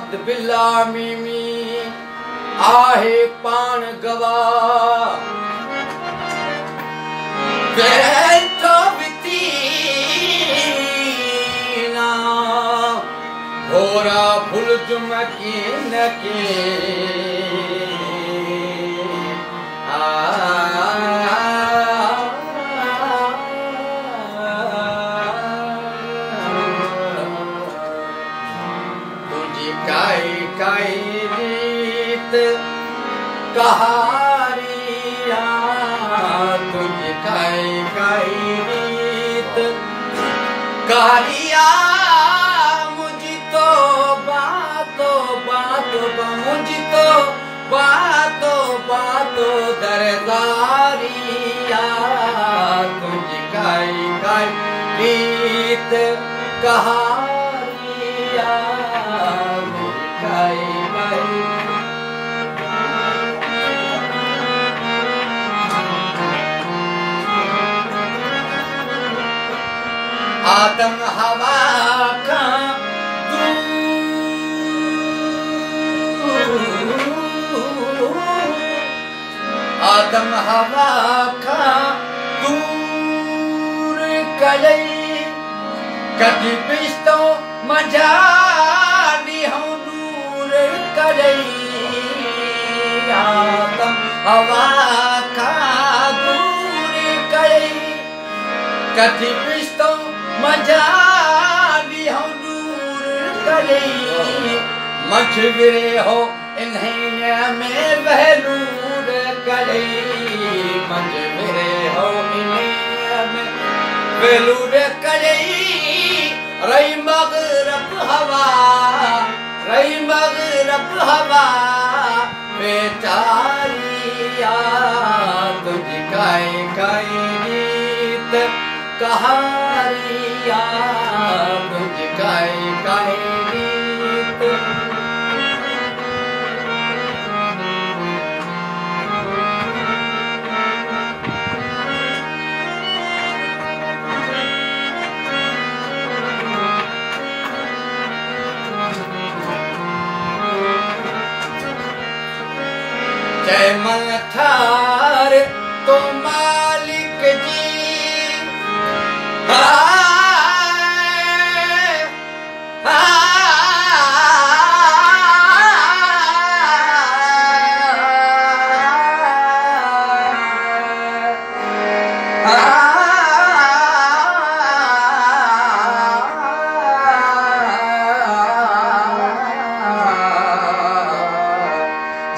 अब्द बिल्ला मीमी आहे पाण गवाह बैठो बितीना घोरा भूल जुम की न के कहारिया तुझे काई रीत कहारिया मुझी तो बातो दरदारिया तुझे काई रीत कहारिया काई आदम हवा का आदम हवा का दूर कलई कभी पिस्तो मजाली हम दूर कलई आदम हवा का दूर कलई कभी पिस्तो मजाली हम दूर कलई मजबरे हो इन्हें में बहलूर कलई मजबरे हो इन्हें में बहलूर कलई रही मगरब हवा बेचारिया तुझी काई रीत कहारिया तुझी काई रीत जय मथार तो मालिक जी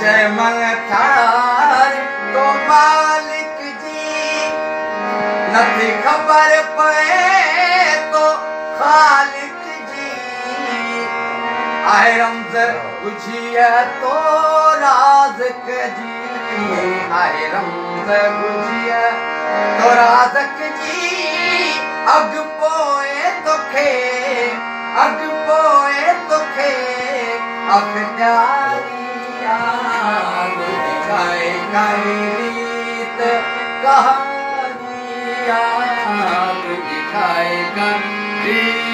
जय मथार तो मालिक जी नथी खबर पए तो खालिक जी आहे रमज़ बुझिया तो राज़क जी आहे रमज़ बुझिया तो राज़क जी अॻ पोए तोखे अखियारिया काई रीत कहानिया तुझी काई रीत